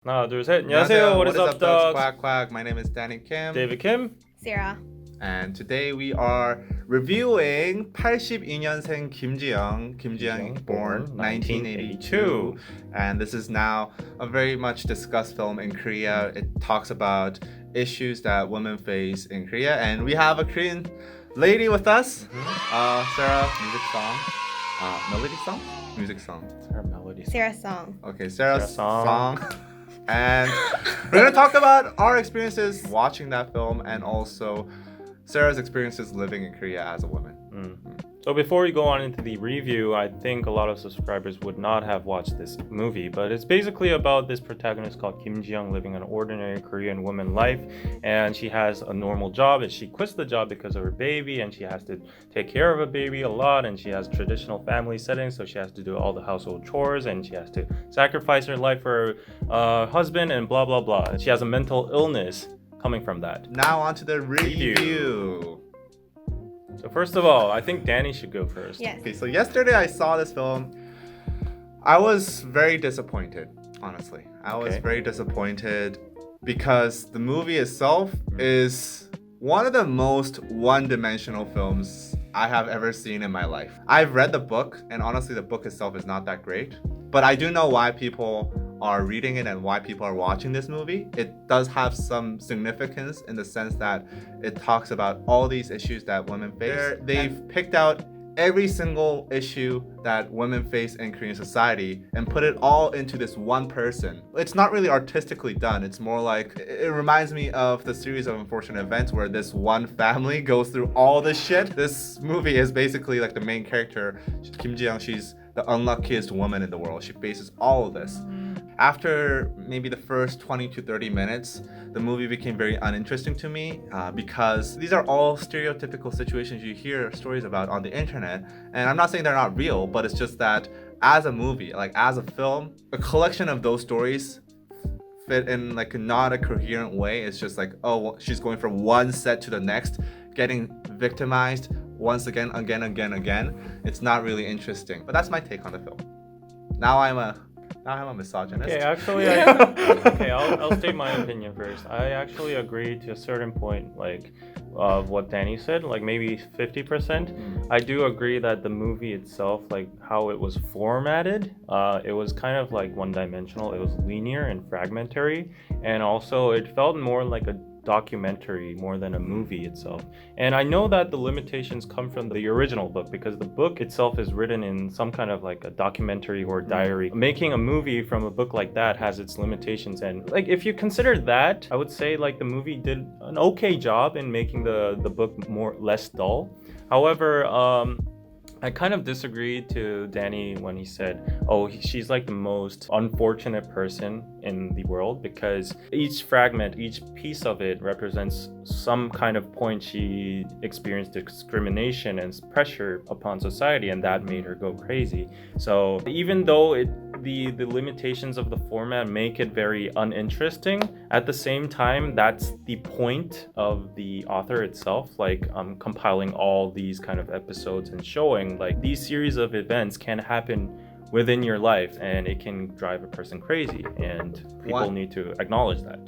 하나, 둘, 셋. 안녕하세요. What is up, dogs? Quack quack. My name is Danny Kim. David Kim. Sarah. And today we are reviewing 82년생 Kim Ji-young. Kim Ji-young born 1982. And this is now a very much discussed film in Korea. It talks about issues that women face in Korea. And we have a Korean lady with us. Sarah, music song. Melody song? Music song. Sarah Melody. Sarah's song. Okay, Sarah's Sarah song. And we're going to talk about our experiences watching that film and also Sarah's experiences living in Korea as a woman. So before we go on into the review, I think a lot of subscribers would not have watched this movie, but it's basically about this protagonist called Kim Ji-young living an ordinary Korean woman life, and she has a normal job, and she quits the job because of her baby, and she has to take care of a baby a lot, and she has traditional family settings, so she has to do all the household chores, and she has to sacrifice her life for her husband, and blah blah blah. She has a mental illness coming from that. Now on to the review. So first of all, I think Danny should go first. Yes. Okay, so yesterday I saw this film. I was very disappointed, honestly. I was very disappointed because the movie itself is one of the most one-dimensional films I have ever seen in my life. I've read the book, and honestly, the book itself is not that great. But I do know why people are reading it and why people are watching this movie. It does have some significance in the sense that it talks about all these issues that women face. They've picked out every single issue that women face in Korean society and put it all into this one person. It's not really artistically done. It's more like, it reminds me of the series of unfortunate events where this one family goes through all this shit. This movie is basically like the main character, Kim Ji-young. She's the unluckiest woman in the world. She faces all of this. After maybe the first 20 to 30 minutes, the movie became very uninteresting to me because these are all stereotypical situations you hear stories about on the internet. And I'm not saying they're not real, but it's just that as a movie, like as a film, a collection of those stories fit in like not a coherent way. It's just like, oh, she's going from one set to the next, getting victimized once again. It's not really interesting. But that's my take on the film. Now I'm a misogynist. Okay, actually, I'll state my opinion first. I actually agree to a certain point, like of what Danny said, like maybe 50%. I do agree that the movie itself, like how it was formatted, it was kind of like one-dimensional. It was linear and fragmentary, and also it felt more like a documentary more than a movie itself. And I know that the limitations come from the original book because the book itself is written in some kind of like a documentary or diary. Making a movie from a book like that has its limitations, and like if you consider that, I would say like the movie did an okay job in making the book less dull. However, I kind of disagree to Danny when he said, she's like the most unfortunate person in the world because each fragment, each piece of it represents some kind of point she experienced discrimination and pressure upon society, and that made her go crazy. So even though the limitations of the format make it very uninteresting, at the same time, that's the point of the author itself, like compiling all these kind of episodes and showing like these series of events can happen within your life and it can drive a person crazy, and people need to acknowledge that.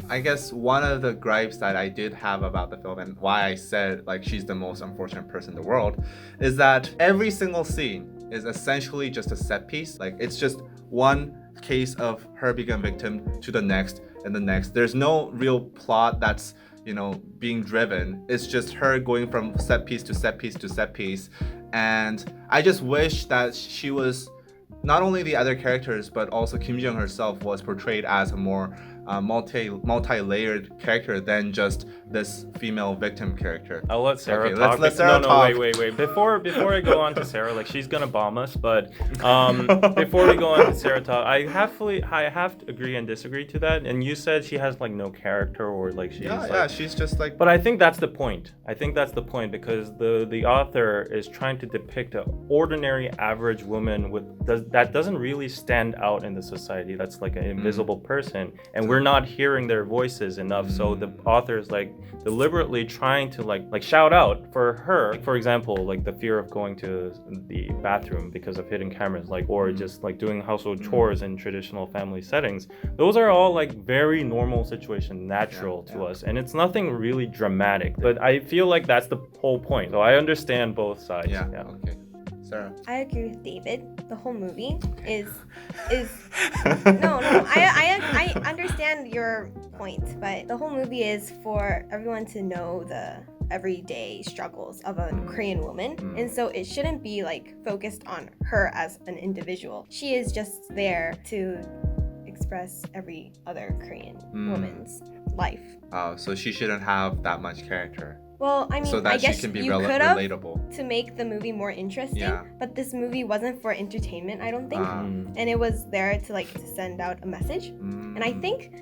I guess one of the gripes that I did have about the film and why I said like she's the most unfortunate person in the world is that every single scene is essentially just a set piece. Like it's just one case of her being a victim to the next and the next. There's no real plot that's being driven. It's just her going from set piece to set piece to set piece. And I just wish that she was, not only the other characters, but also Kim Ji-young herself was portrayed as a more multi-layered character than just this female victim character. I'll let Sarah Okay, talk. let Sarah talk. Wait. Before I go on to Sarah, like she's gonna bomb us, but before we go on to Sarah talk, I have to agree and disagree to that. And you said she has like no character or like she's just like. But I think that's the point. because the author is trying to depict an ordinary average woman that doesn't really stand out in the society. That's like an invisible person, and we're not hearing their voices enough. So the author's like deliberately trying to like shout out for her. Like, for example, like the fear of going to the bathroom because of hidden cameras, like, or just like doing household chores in traditional family settings. Those are all like very normal situation, natural to us, and it's nothing really dramatic. But I feel like that's the whole point. So I understand both sides. Yeah. Okay. Sarah. I agree with David. The whole movie is no. I understand your point, but the whole movie is for everyone to know the everyday struggles of a Korean woman, and so it shouldn't be like focused on her as an individual. She is just there to express every other Korean woman's life. Oh, so she shouldn't have that much character. Well, I mean, So that I guess she can be you could have relatable. to make the movie more interesting, Yeah. but this movie wasn't for entertainment, I don't think. And it was there to like to send out a message. And I think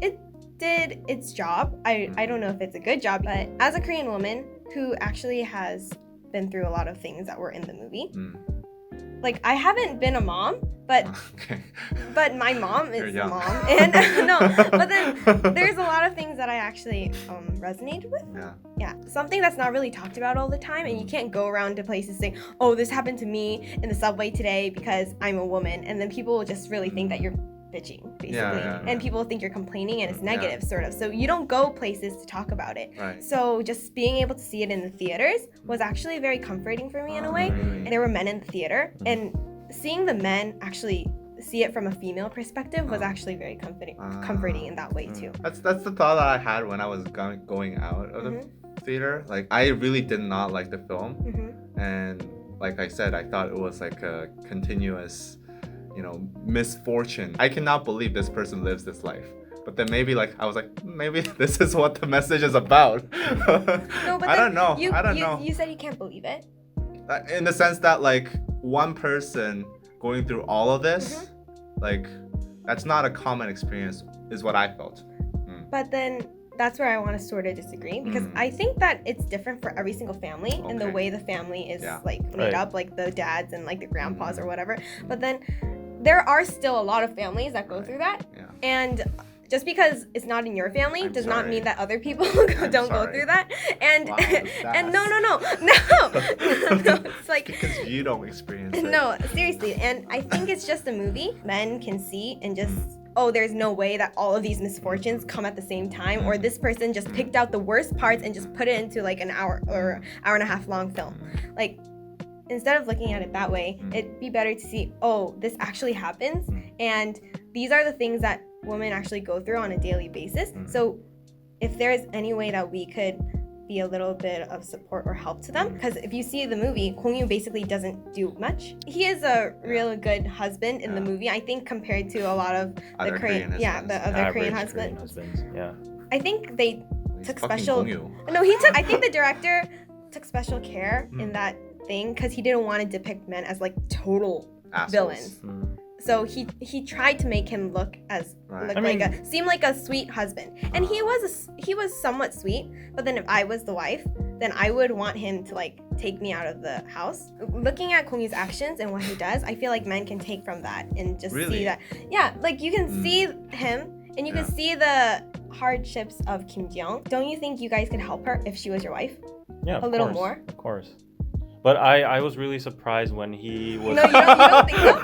it did its job. I don't know if it's a good job, but as a Korean woman who actually has been through a lot of things that were in the movie, like I haven't been a mom, but Okay. but my mom You're is a young. mom, and no, but then there's a lot of things that I actually resonated with. Yeah, something that's not really talked about all the time, and you can't go around to places saying, "Oh, this happened to me in the subway today because I'm a woman," and then people will just really think that you're bitching, basically, Yeah. and people think you're complaining, and it's negative, sort of. So you don't go places to talk about it. Right. So just being able to see it in the theaters was actually very comforting for me in a way. And there were men in the theater, and seeing the men actually see it from a female perspective was actually very comforting in that way too. That's the thought that I had when I was going out of the theater. Like I really did not like the film, and like I said, I thought it was like a continuous, misfortune. I cannot believe this person lives this life. But then maybe I was like, maybe this is what the message is about. No, but I don't know. I don't know. You said you can't believe it. In the sense that like one person going through all of this, like that's not a common experience, is what I felt. But then that's where I want to sort of disagree, because I think that it's different for every single family in the way the family is like made up, like the dads and like the grandpas or whatever. But then there are still a lot of families that go through that, and just because it's not in your family does not mean that other people don't go through that. And and no, it's like because you don't experience it. No, seriously. And I think it's just a movie men can see and just there's no way that all of these misfortunes come at the same time, or this person just picked out the worst parts and just put it into like an hour or hour and a half long film. Like, instead of looking at it that way, it'd be better to see, this actually happens, and these are the things that women actually go through on a daily basis. So if there's any way that we could be a little bit of support or help to them, because if you see the movie, Kong Yu basically doesn't do much. He is a really good husband in the movie, I think, compared to a lot of Other the Korean husbands. Yeah. I think they took fucking special. Kong Yu. No, I think the director took special care in that thing, because he didn't want to depict men as like total Assholes. villains. So he tried to make him look seem like a sweet husband, and he was somewhat sweet. But then if I was the wife, then I would want him to like take me out of the house. Looking at Kong Yu's actions and what he does, I feel like men can take from that and just see that. Yeah, like you can see him and you can see the hardships of Kim Ji-young. Don't you think you guys could help her if she was your wife? Yeah, a little more. Of course. But I was really surprised when he was. No, you don't think so?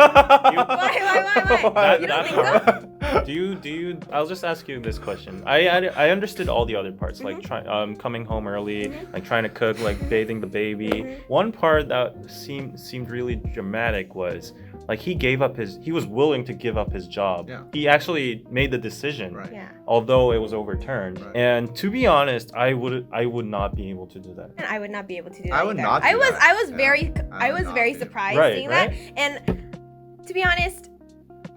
Why? You don't think so? Do you? I'll just ask you this question. I understood all the other parts, like coming home early, like trying to cook, like bathing the baby. One part that seemed really dramatic was like he was willing to give up his job. Yeah. He actually made the decision. Right. Yeah. Although it was overturned. Right. And to be honest, I would not be able to do that. And I would not be able to do that. I would either. not do I was that. I was Yeah. very I I would was not very be. surprised Right, seeing right? that. And to be honest,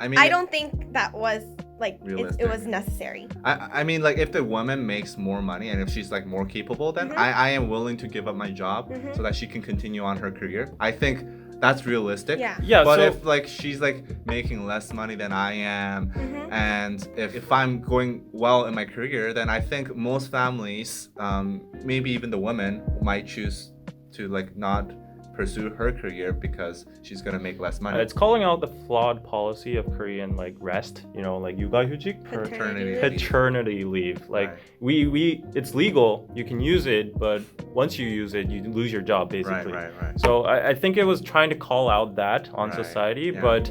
I mean, I don't think that was like it Realistic. was necessary. I mean, like if the woman makes more money and if she's like more capable, then I am willing to give up my job so that she can continue on her career. I think that's realistic. Yeah. Yeah, But so- if like she's like making less money than I am, and if I'm going well in my career, then I think most families, maybe even the women, might choose to like not pursue her career because she's gonna make less money. It's calling out the flawed policy of Korean like rest, like 육아휴직, paternity leave. Like Right. we it's legal, you can use it, but once you use it, you lose your job basically. Right. So I think it was trying to call out that on Right, society, yeah. but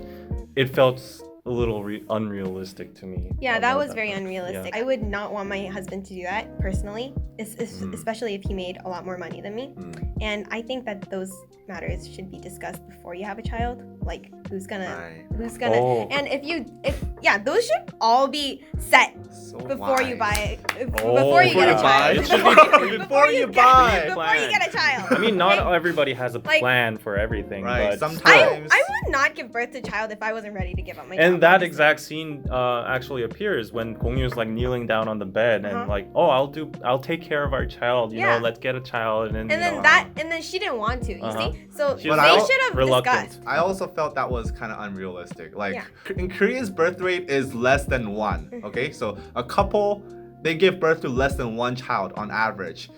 it felt a little unrealistic to me. Yeah, about that was very part. unrealistic. Yeah. I would not want my husband to do that personally, Mm. especially if he made a lot more money than me. Mm, And I think that those matters should be discussed before you have a child. Like who's gonna, right. Oh. and those should all be set So before you wise. buy, Oh. before you Before get you a buy? child. It should be- Before you buy. Before you get a child. I mean, not Okay? everybody has a Like- plan for everything, Right, but sometimes- I would not give birth to a child if I wasn't ready to give up my child. and that honestly. exact scene actually appears when Gongyu is like kneeling down on the bed and Uh-huh. like, oh, I'll take care of our child, you Yeah. know, let's get a child, and And you then know, and then she didn't want to. You Uh-huh. see, so She they was should have reluctant. discussed. I also felt that was kind of unrealistic. Like Yeah. in Korea's birth rate is less than one. Mhm. Okay, so a couple they give birth to less than one child on average.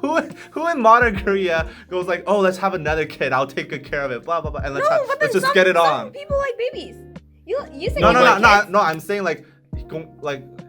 Who in modern Korea goes like, oh, let's have another kid. I'll take good care of it. Blah blah blah, and let's But then let's just some, get it some on. people like babies. You say No, you no, like no, kids. no. I'm saying like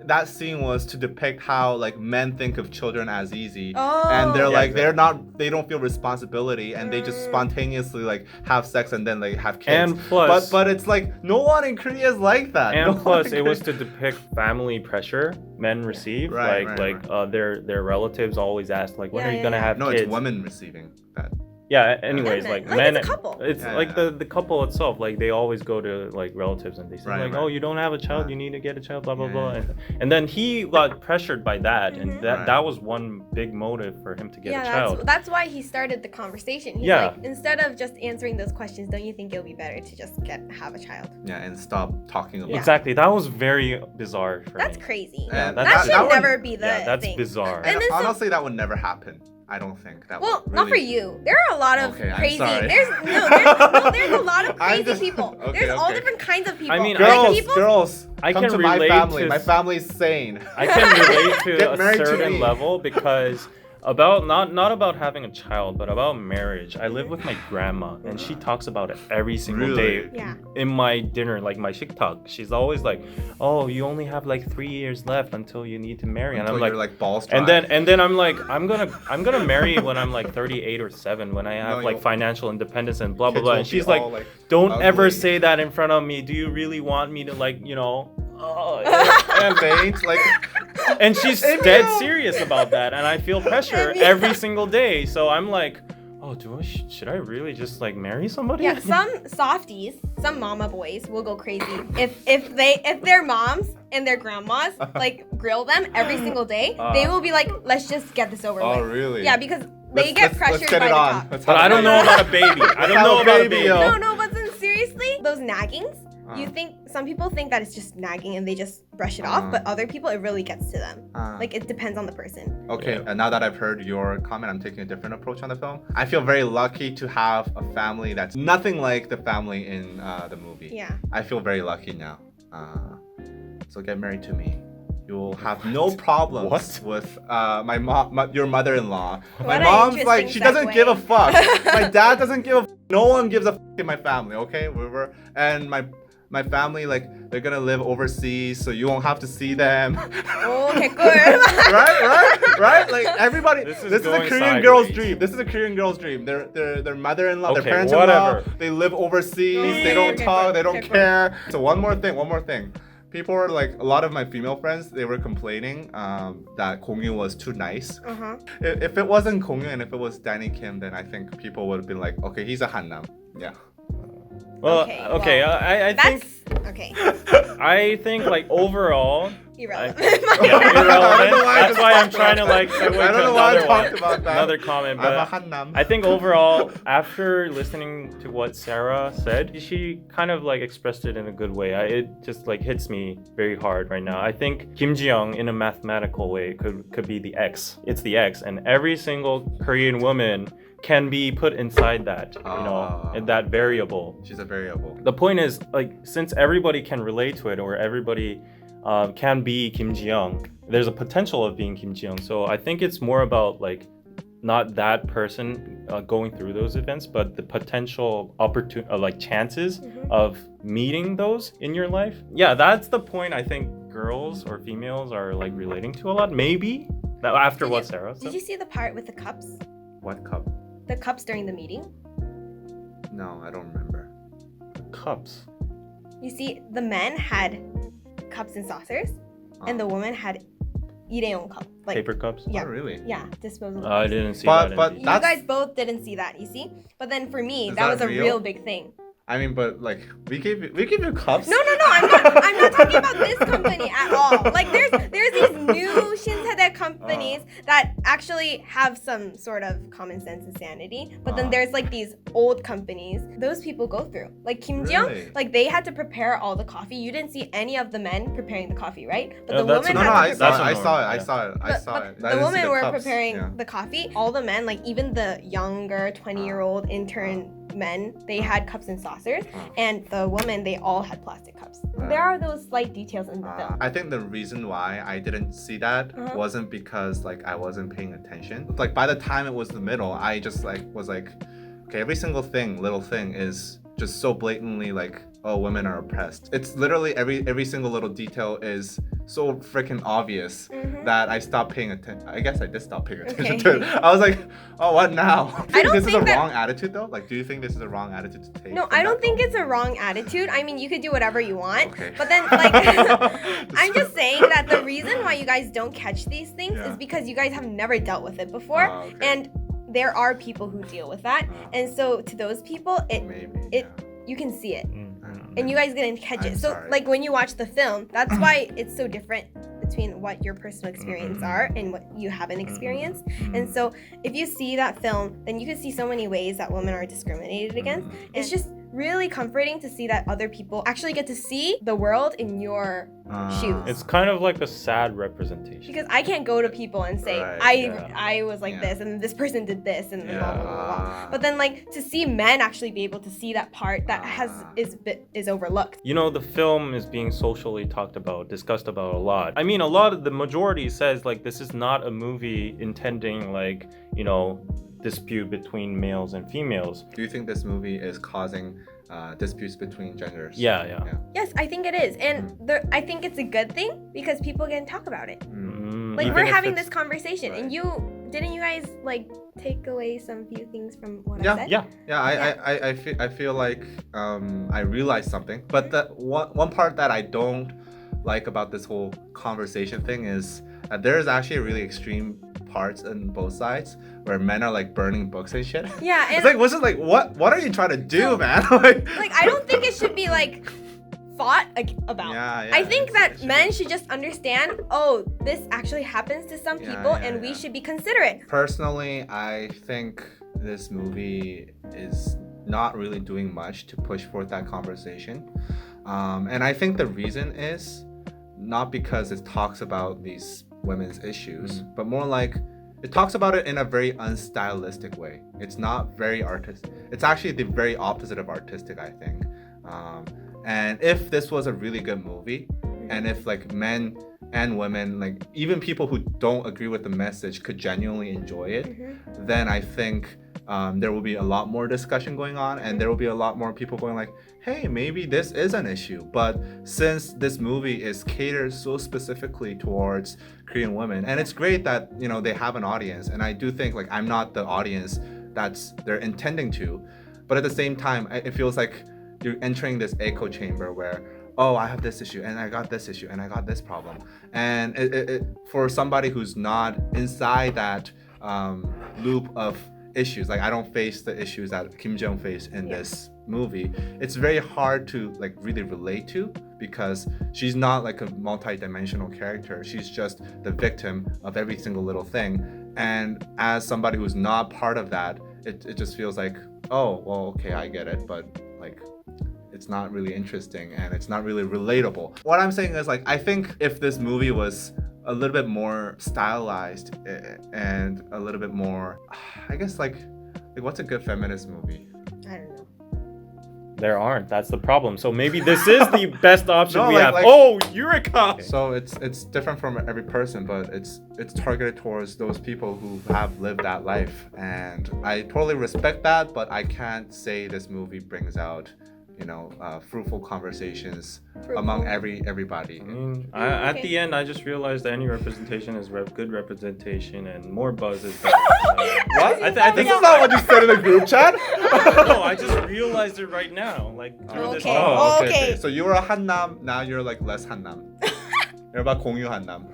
that scene was to depict how like men think of children as easy. Oh. And they're Yeah, like exactly. they don't feel responsibility and they just Mm. spontaneously like have sex and then like have kids. And plus- but it's like no one in Korea is like that. and No one plus in it was Korea- to depict family pressure men receive, Right, like right, their relatives always ask like, when Yeah, are you yeah, gonna yeah. have no, kids? it's women receiving that. Yeah, anyways, men. like Like, men, it's a couple. it's Yeah, like yeah. the couple itself, like they always go to like relatives and they say Right, like, right. oh, you don't have a child, Yeah. you need to get a child, blah blah Yeah, blah, yeah. and then he got pressured by that, and Mhm. that Right. that was one big motive for him to get yeah, a child. that's why he started the conversation. He's Yeah. like, instead of just answering those questions, don't you think it'll be better to just have a child? Yeah, and stop talking about Yeah. Exactly, that was very bizarre for That's me. crazy. Yeah, that that's- should that would- never be the Yeah, that's thing. bizarre. And And then some- honestly, that would never happen. I don't think that. Well, would not for really- you. There are a lot of Okay, I'm crazy. sorry. There's a lot of I'm crazy just- people. okay, There's all okay. different kinds of people. I mean, Girls, people, girls, I come can to my relate family. to- My family's sane. I can relate to Get a married to certain me. level because about not about having a child, but about marriage. I live with my grandma and she talks about it every single Really? day Yeah. in my dinner, like my shiktak. She's always like, "Oh, you only have like 3 years left until you need to marry," and Until I'm you're like. like balls dry. And then I'm like I'm gonna marry when I'm like 38 or 7 when I have No, like you'll- financial independence and blah blah Kids blah. will And be she's like, all, like, don't ugly. ever say that in front of me. Do you really want me to like and faint, like and she's Emil! dead serious about that, and I feel pressure Emil! every single day. So I'm like, oh, should I really just like marry somebody? Yeah, some softies, some mama boys will go crazy if their moms and their grandmas like grill them every single day. They will be like, let's just get this over oh with. really? Yeah, because they get pressured let's get by it the on. top. Let's But have I it don't on. know about a baby. I don't Have know a about a baby, baby. yo. No, but then seriously, those naggings. You Uh. think some people think that it's just nagging and they just brush it off, but other people it really gets to them. Like it depends on the person. Okay, Yeah. and now that I've heard your comment, I'm taking a different approach on the film. I feel very lucky to have a family that's nothing like the family in the movie. Yeah. I feel very lucky now. So get married to me. You'll have no problems What? with my mom, your mother-in-law. What My an mom's like interesting she doesn't segue. give a fuck. My dad doesn't give a. No one gives a in my family. Okay, and my family like they're gonna live overseas, so you won't have to see them. Okay, good. right? Like everybody. This This is is a going Korean girl's sideways. dream. This is a Korean girl's dream. Their mother-in-law, Okay, their parents-in-law, whatever. they live overseas. Okay, They don't okay, talk. fine, They don't okay, fine. care. So one more thing. People were like, a lot of my female friends, they were complaining that Gongyu was too nice. Uh-huh. If it wasn't Gongyu and if it was Danny Kim, then I think people would have been like, okay, he's a Hannam. Yeah. Well, Okay, okay, well, I That's think okay. I think like overall. Irrelevant. Yeah, irrelevant. I don't know why I That's just why I'm talked trying to about like that. segue I to don't know why I another one, talked about that. another comment, I'm a but Hannam. I think overall, after listening to what Sarah said, she kind of like expressed it in a good way. It just like hits me very hard right now. I think Kim Ji-young, in a mathematical way, could be the X. It's the X, and every single Korean woman can be put inside that, in that variable. She's a variable. The point is, like, since everybody can relate to it, or everybody can be Kim Ji-young, there's a potential of being Kim Ji-young. So I think it's more about like not that person going through those events, but the potential like chances of meeting those in your life. Yeah, that's the point I think girls or females are like relating to a lot. Maybe that after what Sarah said. Did you see the part with the cups? What cup? The cups during the meeting? No, I don't remember. Cups. You see, the men had cups and saucers, and the woman had irreon cup. Like, Paper cups? Yeah. Oh, really? Yeah, disposable. I cups. didn't see But- that. but in You detail. guys both didn't see that, you see? But then for me, Is that that was a real? real big thing. I mean, but like we gave you cups. No, I'm not talking about this company at all. Like there's these new Shinsedae companies that actually have some sort of common sense and sanity. But then there's like these old companies. Those people go through. Like Kim Ji-young, Really? like they had to prepare all the coffee. You didn't see any of the men preparing the coffee, right? But Yeah, the that's women No, had no, to I prepare. saw it. I saw it. I Yeah. saw it. I saw it. I The didn't see women were cups. preparing Yeah. the coffee. All the men, like even the younger 20-year-old intern men, they had cups and saucers. And the women, they all had plastic cups. There are those slight details in the film. I think the reason why I didn't see that Uh-huh. wasn't because like I wasn't paying attention. Like by the time it was the middle, I just like was like, okay, every single little thing is just so blatantly like, oh, women are oppressed. It's literally every single little detail is so freaking obvious that I stopped paying attention. I guess I did stop paying attention to it. I was like, oh, what now? I don't this is a think that- wrong attitude though. Like, do you think this is a wrong attitude to take? No, from I that don't think film? it's a wrong attitude. I mean, you could do whatever you want. Okay. But then, like, I'm just saying that the reason why you guys don't catch these things Yeah. is because you guys have never dealt with it before. Oh, okay. And there are people who deal with that. And so to those people, Maybe. you can see it. Mm-hmm. And you guys didn't catch I'm it. So, sorry. like, when you watch the film, that's why it's so different between what your personal experience are and what you haven't experienced. And so, if you see that film, then you can see so many ways that women are discriminated against. It's just really comforting to see that other people actually get to see the world in your shoes. It's kind of like a sad representation. Because I can't go to people and say Right, I was like Yeah. this and this person did this and blah, blah, blah, blah. Yeah. But then like to see men actually be able to see that part that is overlooked. You know, the film is being socially talked about, discussed about a lot. I mean, a lot of the majority says like this is not a movie intending like, you know, dispute between males and females. Do you think this movie is causing disputes between genders? Yeah. Yes, I think it is. And I think it's a good thing because people can talk about it. Like Even we're if having it's- this conversation Right. and you guys like take away some few things from what I Yeah, said? Yeah. I feel like I realized something, but the one part that I don't like about this whole conversation thing is that there is actually really extreme parts in both sides where men are like burning books and shit. Yeah, and It's like, what's it like? What are you trying to do, So, man? like I don't think it should be like fought about. Yeah, I think it that should men be. should just understand, oh, this actually happens to some Yeah, people yeah, and we yeah. should be considerate. Personally, I think this movie is not really doing much to push forth that conversation. And I think the reason is not because it talks about these women's issues, but more like it talks about it in a very unstylistic way. It's not very artistic. It's actually the very opposite of artistic, I think. And if this was a really good movie, and if like men and women, like even people who don't agree with the message could genuinely enjoy it, then I think there will be a lot more discussion going on, and there will be a lot more people going like, hey, maybe this is an issue. But since this movie is catered so specifically towards Korean women, and it's great that, you know, they have an audience, and I do think like I'm not the audience they're intending to, but at the same time, it feels like you're entering this echo chamber where, oh, I have this issue and I got this issue and I got this problem. And it for somebody who's not inside that loop of issues, like I don't face the issues that Kim Ji-young faced in this movie, it's very hard to like really relate to because she's not like a multi-dimensional character. She's just the victim of every single little thing. And as somebody who's not part of that, it just feels like, oh, well, okay, I get it, but like it's not really interesting and it's not really relatable. What I'm saying is like I think if this movie was a little bit more stylized and a little bit more, I guess like what's a good feminist movie? I don't know. there aren't. That's the problem. So maybe this is the best option No, we like- have. like- Oh, Eureka! So it's different from every person, but it's targeted towards those people who have lived that life, and I totally respect that. But I can't say this movie brings out, fruitful conversations among everybody. I mean, okay. at the end, I just realized that any representation is good representation, and more buzz is better. What? I This think is not what you said in the group chat. No, I just realized it right now. Like through this Okay. talk. Oh, okay. So you were a Hannam, now you're like less Hannam. You're about 공유 Hannam.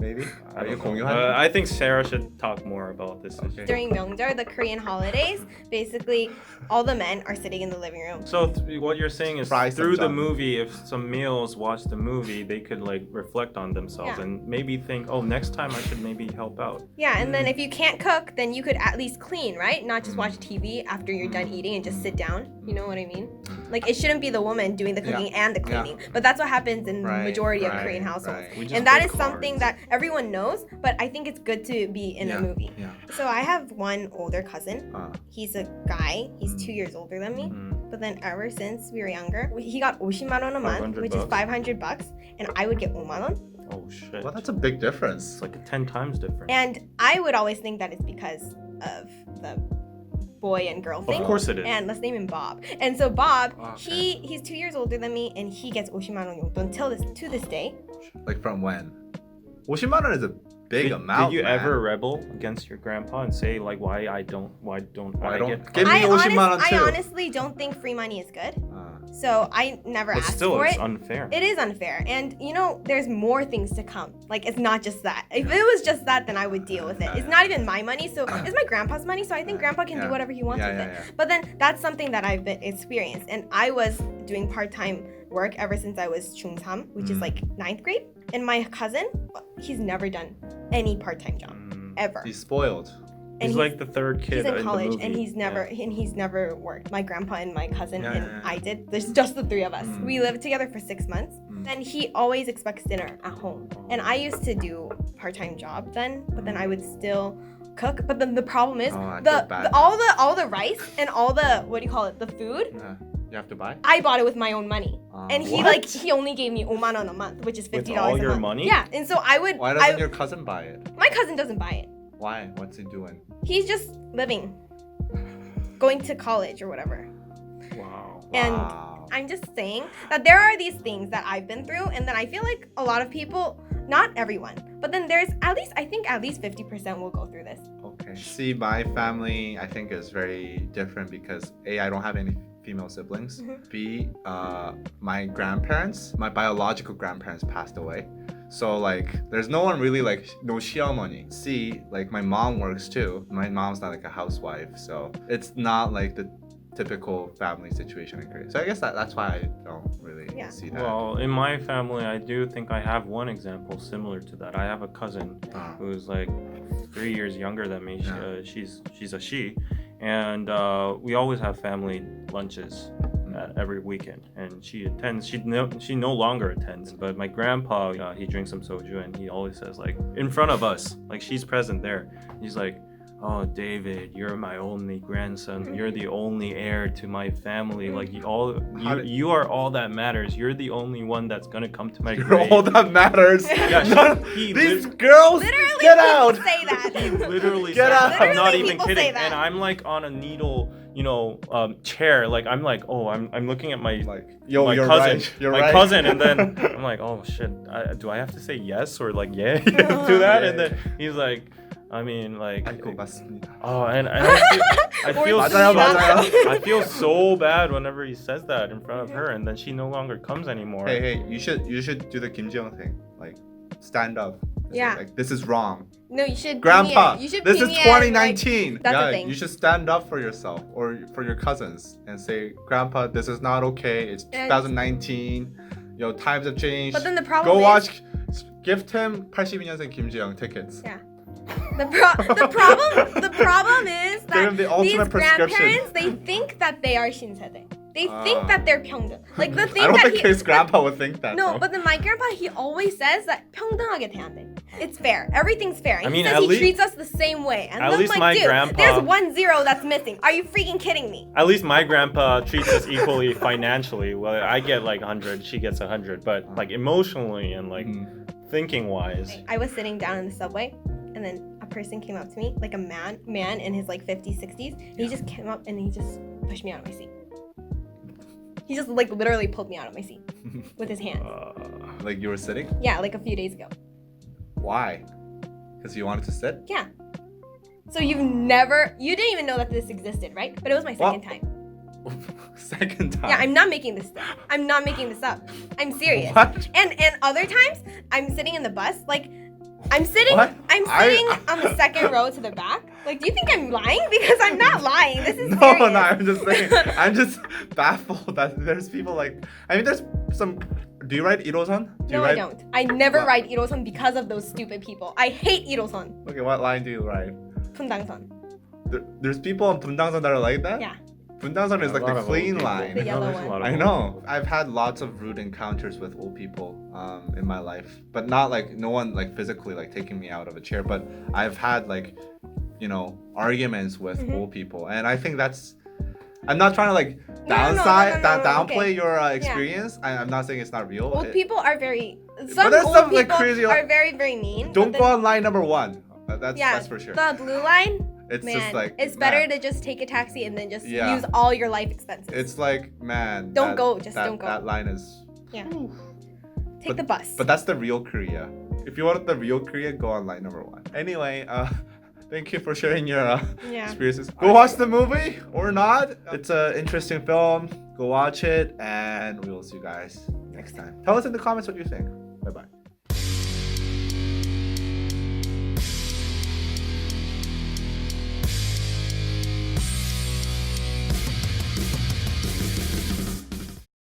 Maybe? I Are you don't know. 공유 Hannam? I think Sarah should talk more about this issue. During Myeongjeol, the Korean holidays, basically all the men are sitting in the living room. So what you're saying is Fry some through the junk. movie, if some males watch the movie, they could like reflect on themselves Yeah. and maybe think, oh, next time I should maybe help out. Yeah, and then if you can't cook, then you could at least clean, right? Not just watch TV after you're done eating and just sit down. You know what I mean? Like it shouldn't be the woman doing the cooking and the Yeah. cleaning, but that's what happens in the Right, majority of right, Korean households. right. We just And that play is something cards. that everyone knows, but I think it's good to be in a movie. Yeah. So I have one older cousin. He's a guy. He's 2 years older than me. Mm. But then ever since we were younger, he got 50만 원 a month, 500 which is bucks. 500 bucks, and I would get 5만 원. Oh shit. Well, that's a big difference. It's like a 10 times difference. And I would always think that it's because of the boy and girl thing. Of course it is. And let's name him Bob. And so Bob, Okay. he's 2 years older than me, and he gets 50만 원 용돈 to this day. Like from when? 50만 원 is a big amount. Did you man. ever rebel against your grandpa and say like why don't Why I don't- get Give me I 50만 원 I too. honestly don't think free money is good. So I never But asked still for it's it. unfair. It is unfair. And there's more things to come. Like it's not just that. If it was just that, then I would deal with it. It's not even my money, so it's my grandpa's money, so I think grandpa can do Yeah. whatever he wants Yeah, with yeah, it. yeah. But then that's something that I've experienced. And I was doing part-time work ever since I was 중3, which is like 9th grade. And my cousin, he's never done any part-time job ever. He's spoiled. And He's like the third kid he's in the college movie. and he's never worked. My grandpa and my cousin Yeah, and yeah, yeah. I did. There's just the three of us. We lived together for 6 months. And he always expects dinner at home. And I used to do part-time job then, but then I would still cook. But then the problem is I feel bad. all the rice and all the the food. You have to buy? I bought it with my own money. And he What? he only gave me 5만 원 a month, which is $50 With all a your month. money? Yeah. And so I would Why doesn't your cousin buy it? my cousin doesn't buy it. Why? What's he doing? He's just living. Going to college or whatever. Wow. And Wow. I'm just saying that there are these things that I've been through, and then I feel like a lot of people, not everyone, but then there's I think at least 50% will go through this. Okay. See, my family, I think, is very different because A, I don't have any female siblings. B, my grandparents, my biological grandparents passed away. So like, there's no one really like no 시어머니. C, like my mom works too. My mom's not like a housewife, so it's not like the typical family situation in Korea. So I guess that's why I don't really Yeah. see that. Well, in my family, I do think I have one example similar to that. I have a cousin who's like 3 years younger than me. Yeah. She's a she, and we always have family lunches every weekend. And she attends. She no longer attends. But my grandpa, he drinks some soju, and he always says like in front of us, like she's present there. He's like, "Oh, David, you're my only grandson. You're the only heir to my family. Like you are all that matters. You're the only one that's gonna come to my You're grave." all that matters. Yeah, he These lit- girls, Literally, get people out. say that. He literally Get said out. that. I'm not Literally, even people say kidding. that. And I'm like on a needle, chair. Like I'm like, oh, I'm looking at my Like, yo, my you're cousin, right. You're my right. cousin, and then I'm like, oh shit, do I have to say yes or like yeah to that? Yeah, And then he's like, I mean like, 아이고, 맞습니다. oh, and I feel 맞아요, 맞아요. I feel so bad whenever he says that in front of her, and then she no longer comes anymore. Hey, you should do the Kim Jong thing. Like, stand up. Yeah. Like, this is wrong. No, you should. Grandpa, You should. this is pinyin, like, 2019. that's the yeah, thing. you should stand up for yourself or for your cousins and say, Grandpa, this is not okay. It's And- 2019. Times have changed. But then the problem Go is, watch. Gift him 82년생 Kim Ji-young tickets. Yeah. The problem is Give him that the ultimate these prescription. grandparents, they think that they are 신세대. They think that they're 평등. Like the thing I don't that think his grandpa would think that. No, though. but then my grandpa, he always says that 평등하게 돼야 돼. It's fair. Everything's fair. And I mean, he at says he least- treats us the same way. And at I'm least like, my dude, grandpa- there's 1 0 that's missing. Are you freaking kidding me? At least my grandpa treats us equally financially. Well, I get like 100, she gets 100, but like emotionally and like thinking wise. I was sitting down in the subway, and then a person came up to me, like a man in his like 50s, 60s. And he just came up and he just pushed me out of my seat. He just like literally pulled me out of my seat with his hands. Like you were sitting? Yeah, like a few days ago. Why? Because you wanted to sit? Yeah. So you didn't even know that this existed, right? But it was my second time. Second time. Yeah, I'm not making this up. I'm not making this up. I'm serious. What? And other times, I'm sitting in the bus, like I'm sitting What? on the second row to the back. Like, do you think I'm lying? Because I'm not lying. This is No, serious. no, I'm just saying. I'm just baffled that there's people like. I mean, there's some. Do you ride Iro-san? Do you No, ride? I don't. I never What? ride Iro-san because of those stupid people. I hate Iro-san. Okay, what line do you ride? Pundang-san. There's people on Bundangsan that are like that? Yeah. Bundangsan is A like lot the of clean old people. line. The yellow There's a one. lot of I old know. I've had lots of rude encounters with old people in my life, but not like no one like physically like taking me out of a chair. But I've had like, arguments with Mhm. old people, and I think that's. I'm not trying to like No, downplay okay. your experience. I'm not saying it's not real. Old It- people are very. But Some there's old some, like, people crazy- are very, very mean. Don't but go then- on line number one. That's Yeah, that's for sure. the blue line. It's Man, just like it's better man, to just take a taxi and then just Yeah. use all your life expenses. It's like man. Don't that- go, just that, don't go. That line is. Take the bus. But that's the real Korea. If you want the real Korea, go on line number one. Anyway, thank you for sharing your yeah. experiences. Go watch the movie or not. It's an interesting film. Go watch it, and we will see you guys next time. Tell us in the comments what you think. Bye bye.